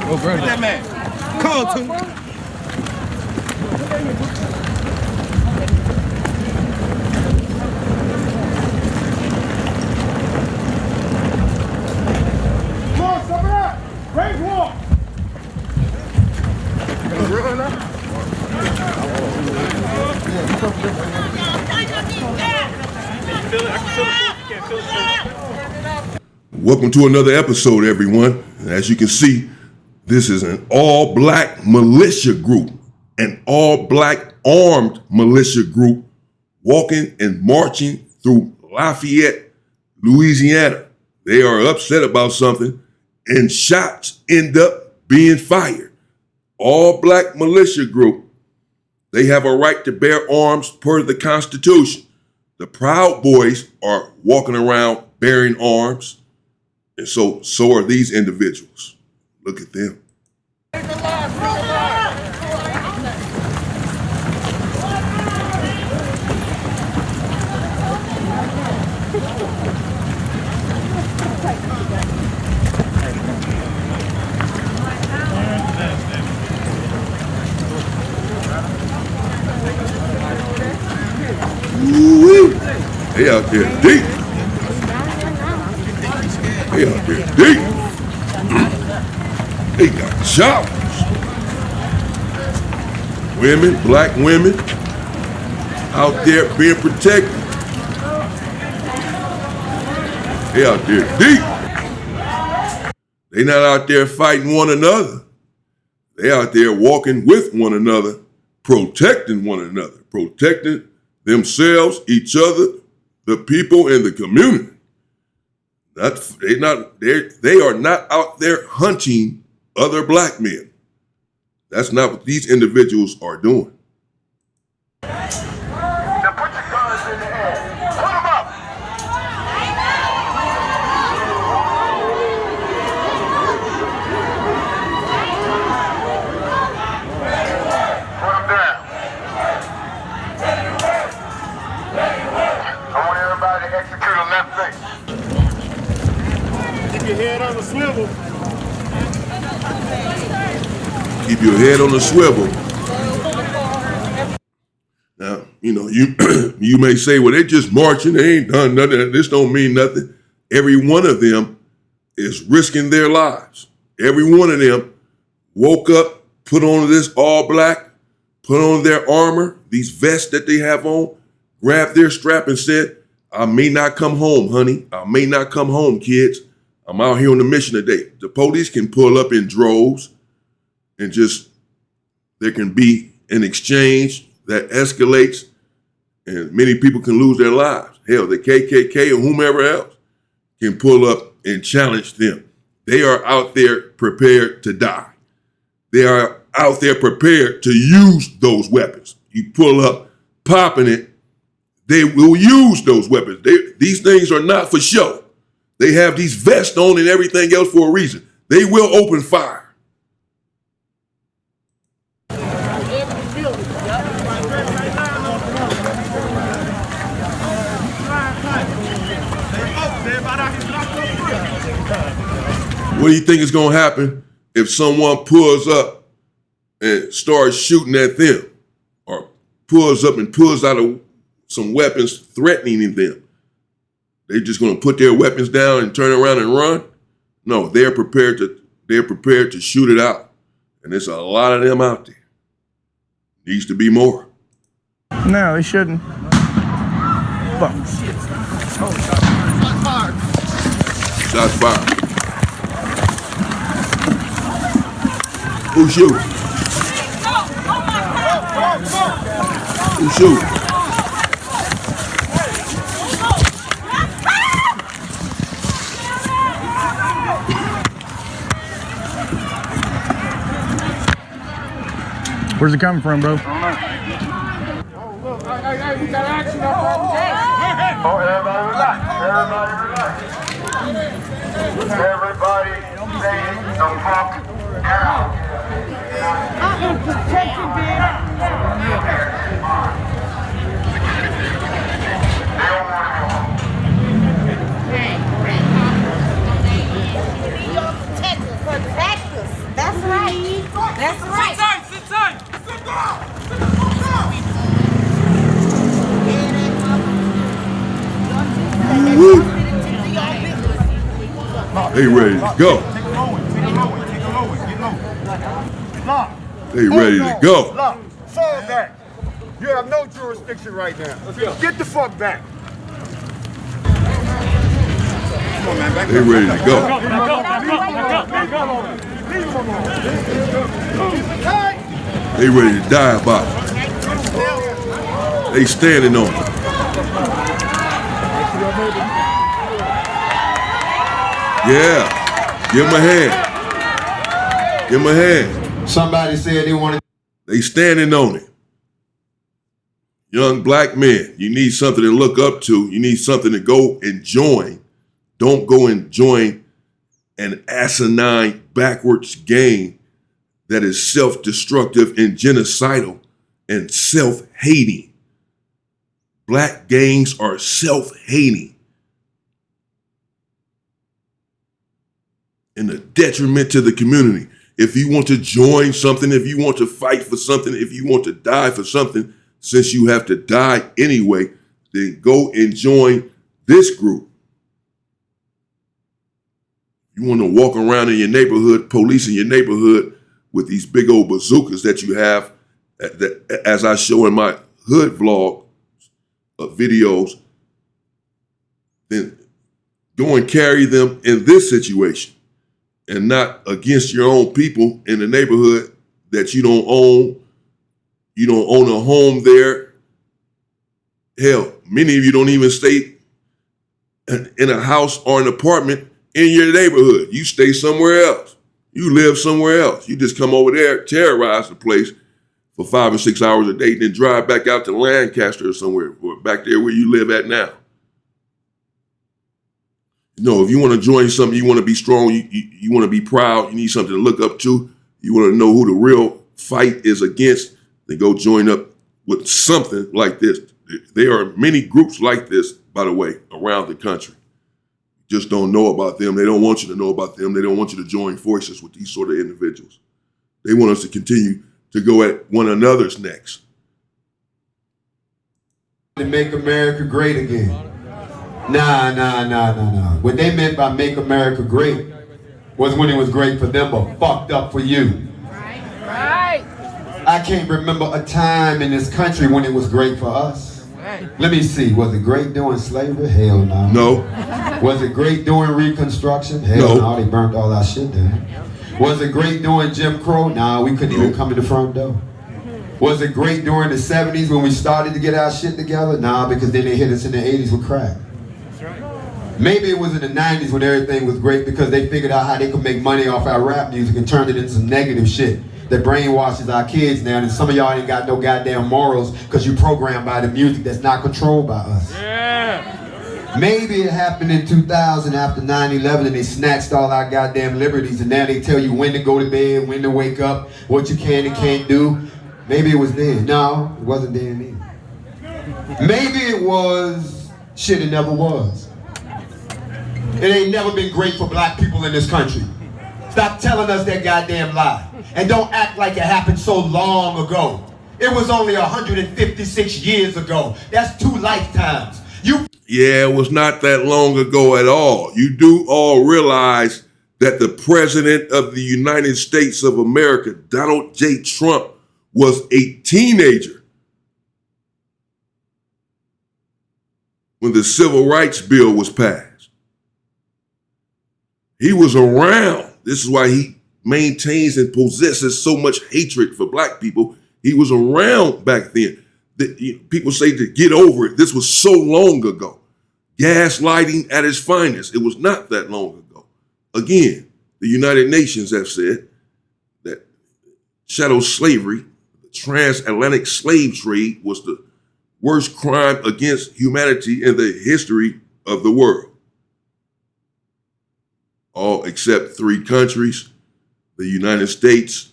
Get that man. Call to me. Come on, stop it up. Raise wall. Welcome to another episode, everyone. As you can see, this is an all-black militia group, an all-black armed militia group walking and marching through Lafayette, Louisiana. They are upset about something, and shots end up being fired. All-black militia group, they have a right to bear arms per the Constitution. The Proud Boys are walking around bearing arms. And so are these individuals. Look at them. Woo-wee. They out there deep. They out there deep. They got choppers. Women, black women, out there being protected. They out there deep. They not out there fighting one another. They out there walking with one another, protecting one another, protecting themselves, each other, the people in the community. They are not out there hunting other black men. That's not what these individuals are doing. Now put your guns in the air. Put them up. Put them down. I want everybody to execute a left face. Keep your head on the swivel. Keep your head on the swivel. Now, you may say, well, they're just marching. They ain't done nothing. This don't mean nothing. Every one of them is risking their lives. Every one of them woke up, put on this all black, put on their armor, these vests that they have on, grabbed their strap and said, I may not come home, honey. I may not come home, kids. I'm out here on a mission today. The police can pull up in droves and there can be an exchange that escalates and many people can lose their lives. Hell, the KKK or whomever else can pull up and challenge them. They are out there prepared to die. They are out there prepared to use those weapons. You pull up, popping it, they will use those weapons. These things are not for show. They have these vests on and everything else for a reason. They will open fire. What do you think is going to happen if someone pulls up and starts shooting at them, or pulls up and pulls out some weapons threatening them? They're just going to put their weapons down and turn around and run? No, they're prepared to shoot it out. And there's a lot of them out there. Needs to be more. No, they shouldn't. Fuck. Shots fired. Who shooting? Who shooting? Where's it coming from, bro? Oh, look. Hey, we got action up there. Oh, everybody relax. Everybody relax. Everybody stay the fuck down. Protect your beer. They don't want to go home. Protect us. That's They ready to go. Take a low one. Take a low one. Take a low one. Get low. Lock. They ready to go. Lock. Fall back. You have no jurisdiction right now. Get the fuck back. Come on, man. Back They up. ready to go. They ready to die about it. They standing on it. Yeah. Give him a hand. Give him a hand. Somebody said they wanted. They standing on it. Young black men, you need something to look up to. You need something to go and join. Don't go and join an asinine backwards game that is self-destructive and genocidal and self-hating. Black gangs are self-hating and a detriment to the community. If you want to join something, if you want to fight for something, if you want to die for something, since you have to die anyway, then go and join this group. You want to walk around in your neighborhood, policing your neighborhood with these big old bazookas that you have, as I show in my hood vlog videos, then go and carry them in this situation and not against your own people in the neighborhood that you don't own. You don't own a home there. Hell, many of you don't even stay in a house or an apartment in your neighborhood. You stay somewhere else. You live somewhere else. You just come over there, terrorize the place for 5 or 6 hours a day, then drive back out to Lancaster or somewhere, or back there where you live at now. No, if you want to join something, you want to be strong, you want to be proud, you need something to look up to, you want to know who the real fight is against, then go join up with something like this. There are many groups like this, by the way, around the country. Just don't know about them. They don't want you to know about them. They don't want you to join forces with these sort of individuals. They want us to continue to go at one another's necks. To make America great again. Nah. What they meant by make America great was when it was great for them, but fucked up for you. Right. I can't remember a time in this country when it was great for us. Let me see, was it great during slavery? Hell no. No. Was it great during Reconstruction? Hell no, they burnt all our shit down. Was it great during Jim Crow? Nah, we couldn't even come to the front door. Was it great during the 70s when we started to get our shit together? Nah, because then they hit us in the 80s with crack. Maybe it was in the 90s when everything was great because they figured out how they could make money off our rap music and turned it into some negative shit that brainwashes our kids now, and some of y'all ain't got no goddamn morals because you programmed by the music that's not controlled by us. Yeah. Maybe it happened in 2000 after 9/11 and they snatched all our goddamn liberties and now they tell you when to go to bed, when to wake up, what you can and can't do. Maybe it was then. No, it wasn't then either. Maybe it was shit it never was. It ain't never been great for black people in this country. Stop telling us that goddamn lie. And don't act like it happened so long ago. It was only 156 years ago. That's 2 lifetimes. Yeah, it was not that long ago at all. You do all realize that the President of the United States of America, Donald J. Trump, was a teenager when the Civil Rights Bill was passed. He was around. This is why he maintains and possesses so much hatred for black people. He was around back then. People say to get over it. This was so long ago. Gaslighting at its finest. It was not that long ago. Again, the United Nations have said that chattel slavery, the transatlantic slave trade, was the worst crime against humanity in the history of the world. All except 3 countries, the United States,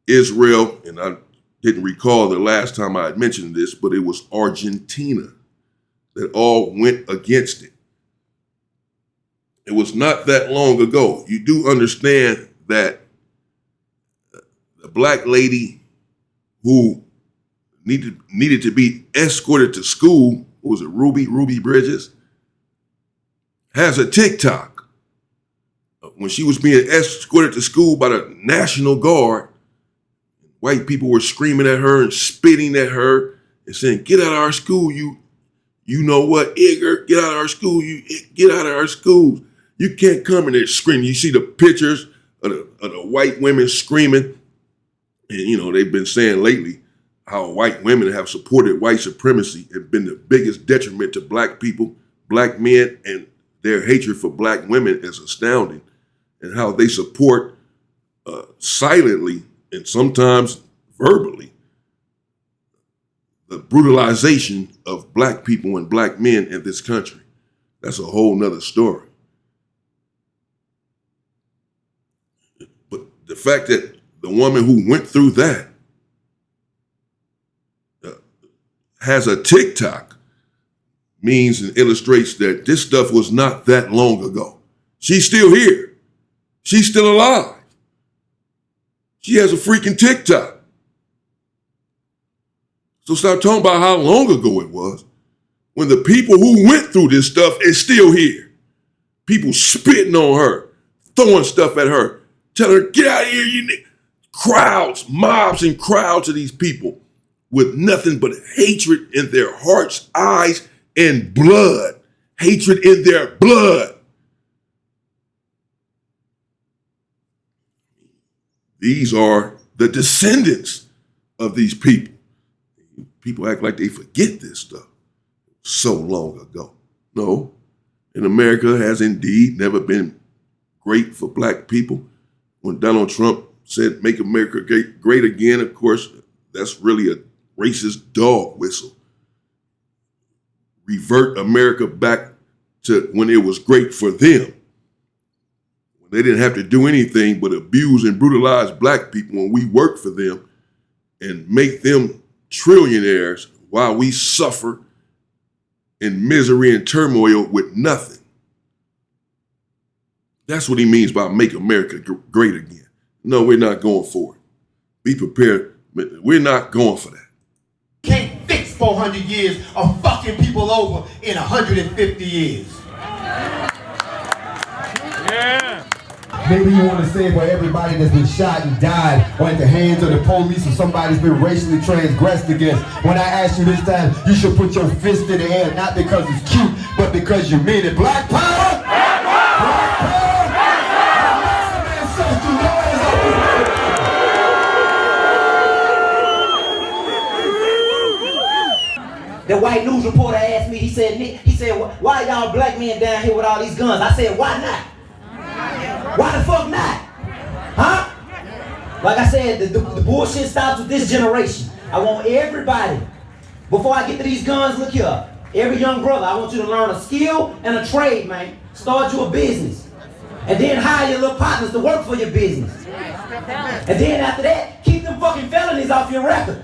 Israel, and I didn't recall the last time I had mentioned this, but it was Argentina that all went against it. It was not that long ago. You do understand that the black lady who needed to be escorted to school, what was it, Ruby Bridges, has a TikTok. when she was being escorted to school by the National Guard, white people were screaming at her and spitting at her and saying, "Get out of our school, you know what, Igor, get out of our school, you get out of our schools. You can't come in there screaming." You see the pictures of the white women screaming. And, they've been saying lately how white women have supported white supremacy and been the biggest detriment to black people, black men, and their hatred for black women is astounding. And how they support silently and sometimes verbally the brutalization of black people and black men in this country. That's a whole nother story. But the fact that the woman who went through that has a TikTok means and illustrates that this stuff was not that long ago. She's still here. She's still alive. She has a freaking TikTok. So stop talking about how long ago it was when the people who went through this stuff is still here. People spitting on her, throwing stuff at her, telling her, "Get out of here, you nigga." Crowds, mobs and crowds of these people with nothing but hatred in their hearts, eyes, and blood. Hatred in their blood. These are the descendants of these people. People act like they forget this stuff so long ago. No, and America has indeed never been great for black people. When Donald Trump said, "Make America great again," of course, that's really a racist dog whistle. Revert America back to when it was great for them. When they didn't have to do anything but abuse and brutalize black people when we worked for them and make them trillionaires while we suffer in misery and turmoil with nothing. That's what he means by make America great again. No, we're not going for it. Be prepared. We're not going for that. Can't fix 400 years of fucking people over in 150 years. Yeah. Maybe you want to say for everybody that's been shot and died or at the hands of the police or somebody's been racially transgressed against. When I ask you this time, you should put your fist in the air, not because it's cute, but because you mean it. Black power! Black power! Black power! The white news reporter asked me, he said, "Why y'all black men down here with all these guns?" I said, "Why not? Why the fuck not? Huh?" Like I said, the bullshit stops with this generation. I want everybody, before I get to these guns, look here. Every young brother, I want you to learn a skill and a trade, man. Start you a business. And then hire your little partners to work for your business. And then after that, keep them fucking felonies off your record.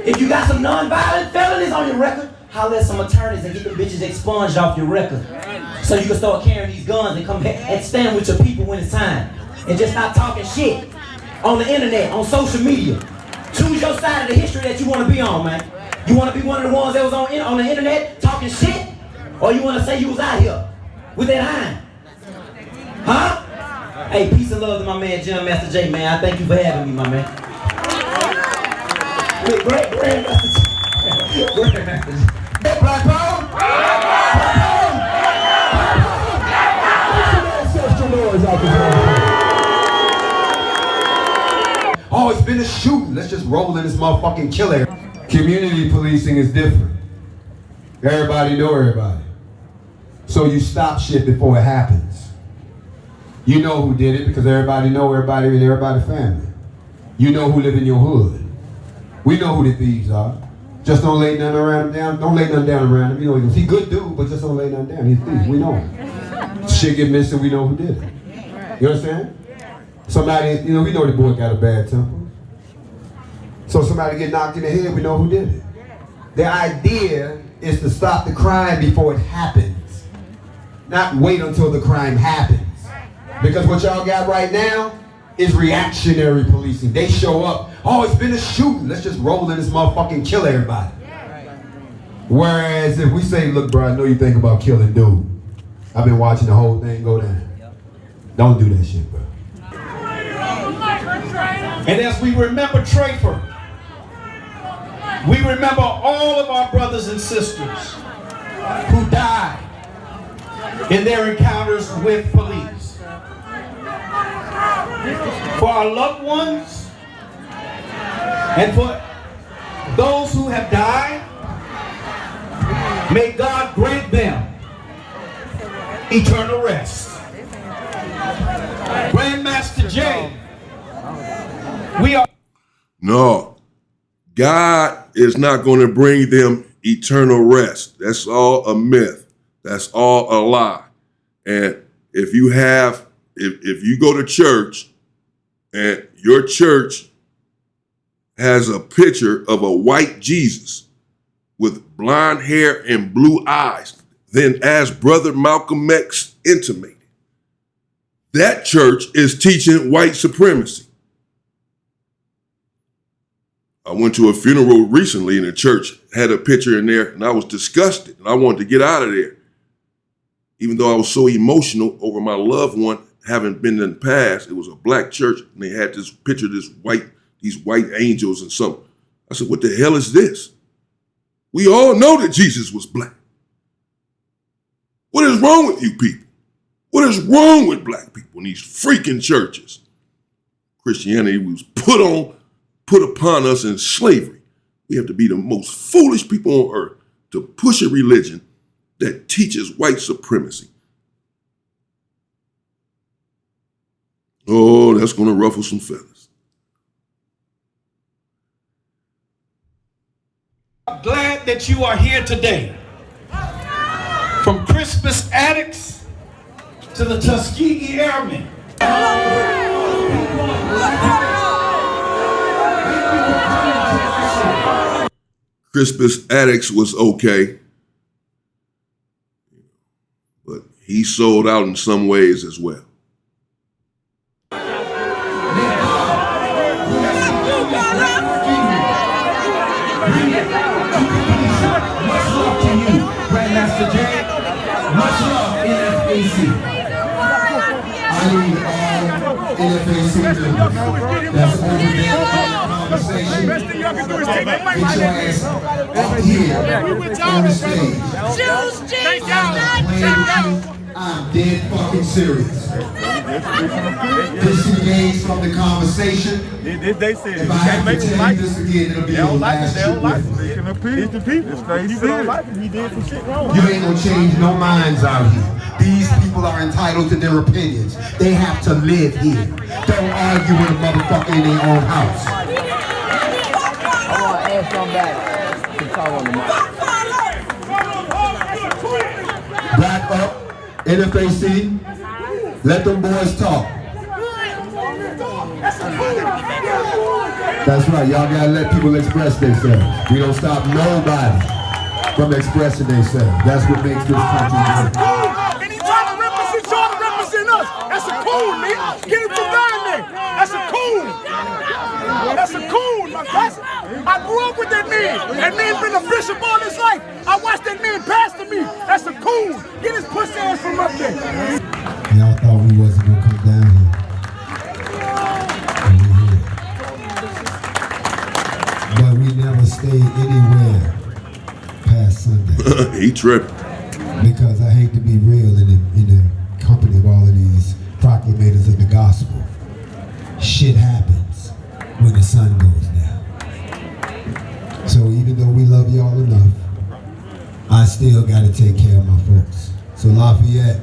If you got some non-violent felonies on your record, holler at some attorneys and get them bitches expunged off your record. So you can start carrying these guns and come back and stand with your people when it's time. And just stop talking shit on the internet, on social media. Choose your side of the history that you want to be on, man. You want to be one of the ones that was on the internet talking shit? Or you want to say you was out here with that iron? Huh? Hey, peace and love to my man, Jim Master J, man. I thank you for having me, my man. Great Master J. Black power! Oh, it's been a shooting. Let's just roll in this motherfucking killer. Community policing is different. Everybody know everybody. So you stop shit before it happens. You know who did it because everybody know everybody in everybody's family. You know who live in your hood. We know who the thieves are. Just don't lay nothing around down. Don't lay nothing down around him. You know, he good dude, but just don't lay nothing down. He's a thief. We know him. Shit get missing. We know who did it. You understand? Somebody, we know the boy got a bad temper. So somebody get knocked in the head, we know who did it. The idea is to stop the crime before it happens. Not wait until the crime happens. Because what y'all got right now is reactionary policing. They show up, oh, it's been a shooting. Let's just roll in this motherfucker and kill everybody. Whereas if we say, look, bro, I know you think about killing dude. I've been watching the whole thing go down. Don't do that shit, bro. And as we remember Trafer, we remember all of our brothers and sisters who died in their encounters with police. For our loved ones and for those who have died, may God grant them eternal rest. Grandmaster J, we are... No, God is not going to bring them eternal rest. That's all a myth. That's all a lie. And if you go to church and your church has a picture of a white Jesus with blonde hair and blue eyes, then as Brother Malcolm X intimated, that church is teaching white supremacy. I went to a funeral recently and the church had a picture in there and I was disgusted and I wanted to get out of there. Even though I was so emotional over my loved one having been in the past, it was a black church and they had this picture of these white angels and something. I said, what the hell is this? We all know that Jesus was black. What is wrong with you people? What is wrong with black people in these freaking churches? Christianity was put upon us in slavery. We have to be the most foolish people on earth to push a religion that teaches white supremacy. Oh, that's going to ruffle some feathers. I'm glad that you are here today. From Crispus Attucks to the Tuskegee Airmen. Crispus Attucks was okay, but he sold out in some ways as well. Much love to you, Grandmaster J. Much love, NFAC. I need all NFAC members that's over there in the conversation. Best thing y'all can do is take my mic. Get your ass up here on the stage. Choose Jesus. I'm dead fucking serious. Disengage from the conversation. They said If I have to tell you this again, it'll be the last shit with me. They can appease the people. He don't like it. He did some shit wrong. You ain't gonna change no minds out here. These people are entitled to their opinions. They have to live here. Don't argue with a motherfucker in their own house. I want to ask somebody to talk on the mic. Black up, NFAC, let them boys talk. That's right, y'all gotta let people express themselves. We don't stop nobody from expressing themselves. That's what makes this country great. And he trying to represent us. That's a coon, man. Get him from down there. That's a coon. That's a coon, my cousin. I grew up with that man. That man been a bishop all his life. I watched that man pastor me. That's a coon. Get his pussy ass from up there. Y'all thought we wasn't gonna come down here. But we never stayed anywhere past Sunday. He tripped. Because I hate to be real in the company of all of these proclamators of the gospel. Shit happens when the sun goes down. So even though we love y'all enough, I still gotta take care of my folks. So Lafayette,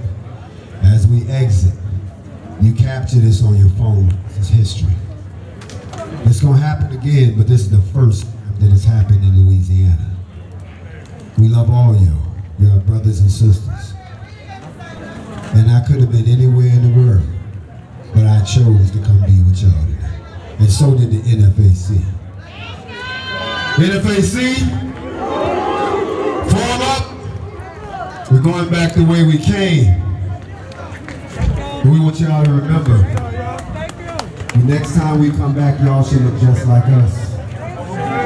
as we exit, you capture this on your phone. It's history. It's gonna happen again, but this is the first time that it's happened in Louisiana. We love all y'all. You're our brothers and sisters. And I could have been anywhere in the world, but I chose to come be with y'all today. And so did the NFAC. NFAC, form up. We're going back the way we came. We want y'all to remember, the next time we come back, y'all should look just like us.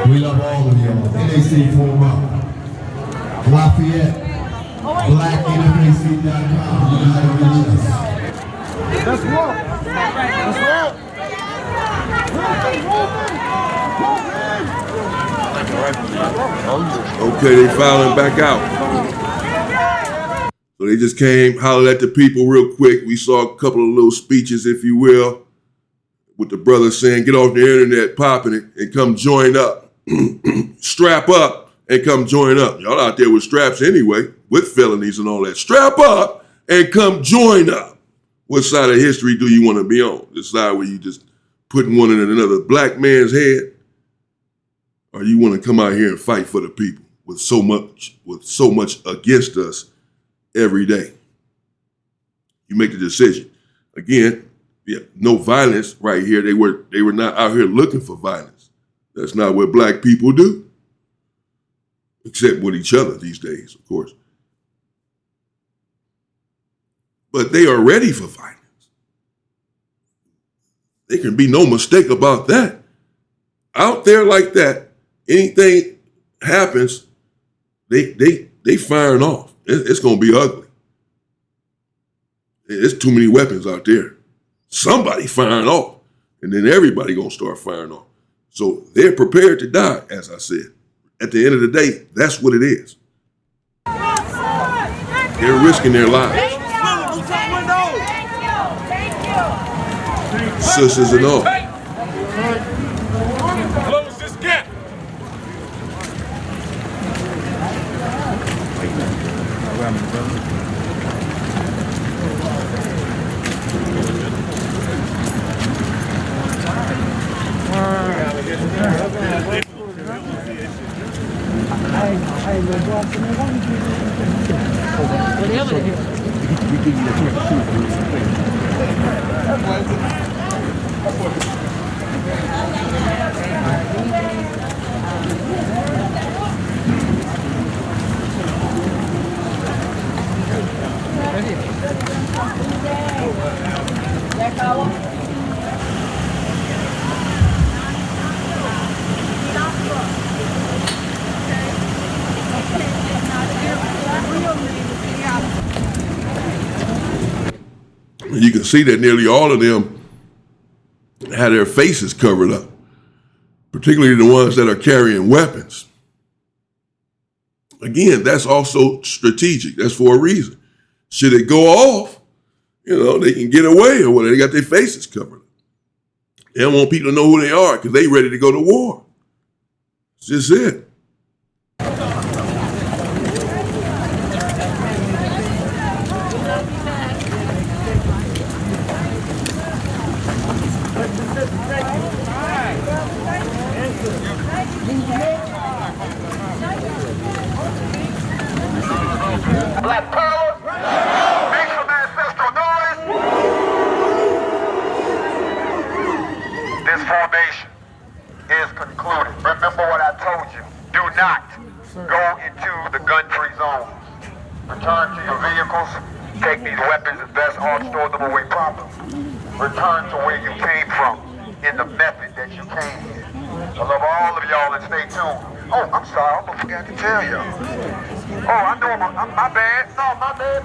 We love all of y'all. NAC, form up. Lafayette, BlackNFAC.com. You know how to reach us. Okay, they filing back out. So they just came, hollered at the people real quick. We saw a couple of little speeches, if you will, with the brother saying, get off the internet, popping it, and come join up. Strap up and come join up. Y'all out there with straps anyway, with felonies and all that. Strap up and come join up. What side of history do you want to be on? The side where you just putting one in another black man's head? Or you want to come out here and fight for the people with so much against us every day? You make the decision. Again, yeah, no violence right here. They were not out here looking for violence. That's not what black people do. Except with each other these days, of course. But they are ready for violence. There can be no mistake about that. Out there like that, anything happens, they firing off. It's gonna be ugly. There's too many weapons out there. Somebody firing off, and then everybody gonna start firing off. So they're prepared to die, as I said. At the end of the day, that's what it is. They're risking their lives. Sisters and all. Close this gap. You can see that nearly all of them had their faces covered up, particularly the ones that are carrying weapons. Again, that's also strategic. That's for a reason. Should it go off, they can get away or whatever. They got their faces covered. They don't want people to know who they are because they ready to go to war. It's just it. Black power, make some ancestral noise. This formation is concluded. Remember what I told you. Do not go into the gun-free zone. Return to your vehicles. Take these weapons as best or store them away properly. Return to where you came from in the method that you came in. I love all of y'all and stay tuned. Oh, I'm sorry, I forgot to tell y'all. Oh, I know my bad. No, my bad.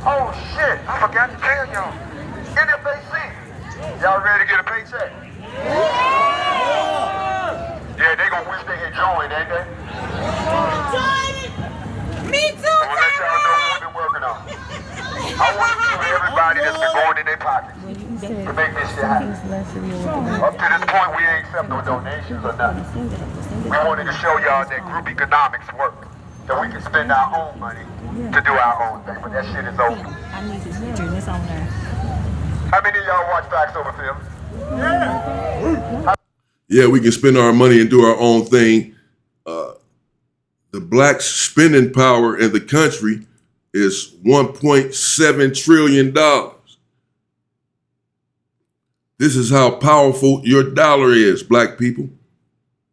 Oh, shit, I forgot to tell y'all. NFAC, y'all ready to get a paycheck? Yeah, they gonna wish they had joined, ain't they? Me too, I'm gonna let y'all know what we've been working on. I want to give everybody that's been going in their pockets to make this shit happen. Up to this point, we ain't accept no donations or nothing. We wanted to show y'all that group economics work, that we can spend our own money to do our own thing, but that shit is over. I need this picture and it's on there. How many of y'all watch Facts Over Film? Yeah, we can spend our money and do our own thing. The black spending power in the country is $1.7 trillion. This is how powerful your dollar is, black people,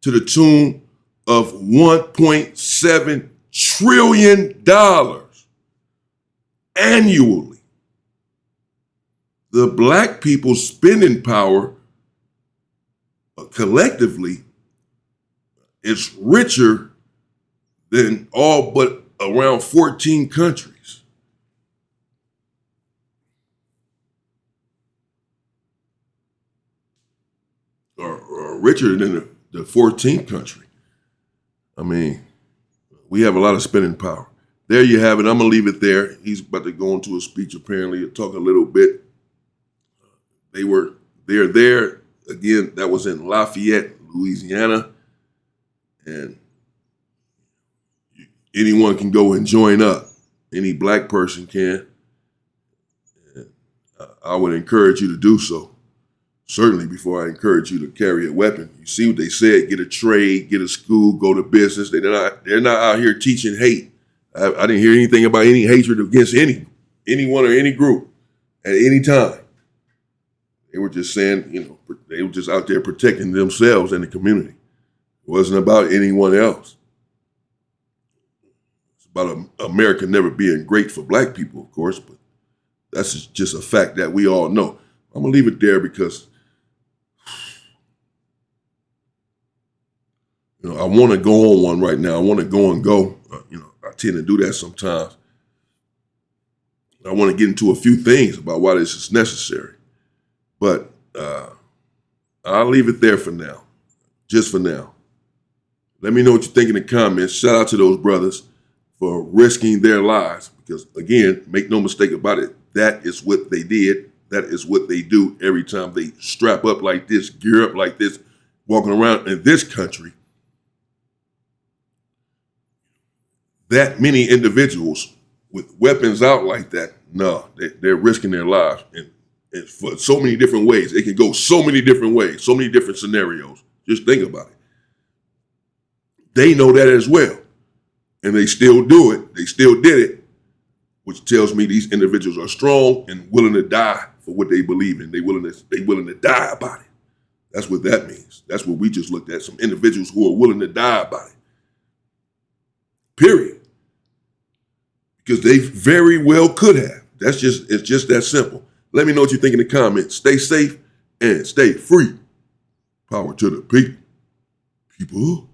to the tune of $1.7 trillion annually. The black people's spending power collectively is richer than all but around 14 countries. Or richer than the 14th country. I mean, we have a lot of spending power. There you have it. I'm going to leave it there. He's about to go into a speech apparently and talk a little bit. They're there. Again, that was in Lafayette, Louisiana. And anyone can go and join up. Any black person can. And I would encourage you to do so. Certainly before I encourage you to carry a weapon. You see what they said, get a trade, get a school, go to business. They're not out here teaching hate. I didn't hear anything about any hatred against anyone or any group at any time. They were just saying, they were just out there protecting themselves and the community. It wasn't about anyone else. It's about America never being great for black people, of course, but that's just a fact that we all know. I'm going to leave it there because I want to go on one right now. I want to go and go. I tend to do that sometimes. I want to get into a few things about why this is necessary. But I'll leave it there for now, just for now. Let me know what you think in the comments. Shout out to those brothers for risking their lives because, again, make no mistake about it, that is what they did. That is what they do every time they strap up like this, gear up like this, walking around in this country. That many individuals with weapons out like that, no, they're risking their lives. And for so many different ways. It can go so many different ways, so many different scenarios. Just think about it. They know that as well. And they still do it. They still did it, which tells me these individuals are strong and willing to die for what they believe in. They willing to die about it. That's what that means. That's what we just looked at. Some individuals who are willing to die about it. Period. Because they very well could have. It's just that simple. Let me know what you think in the comments. Stay safe and stay free. Power to the people.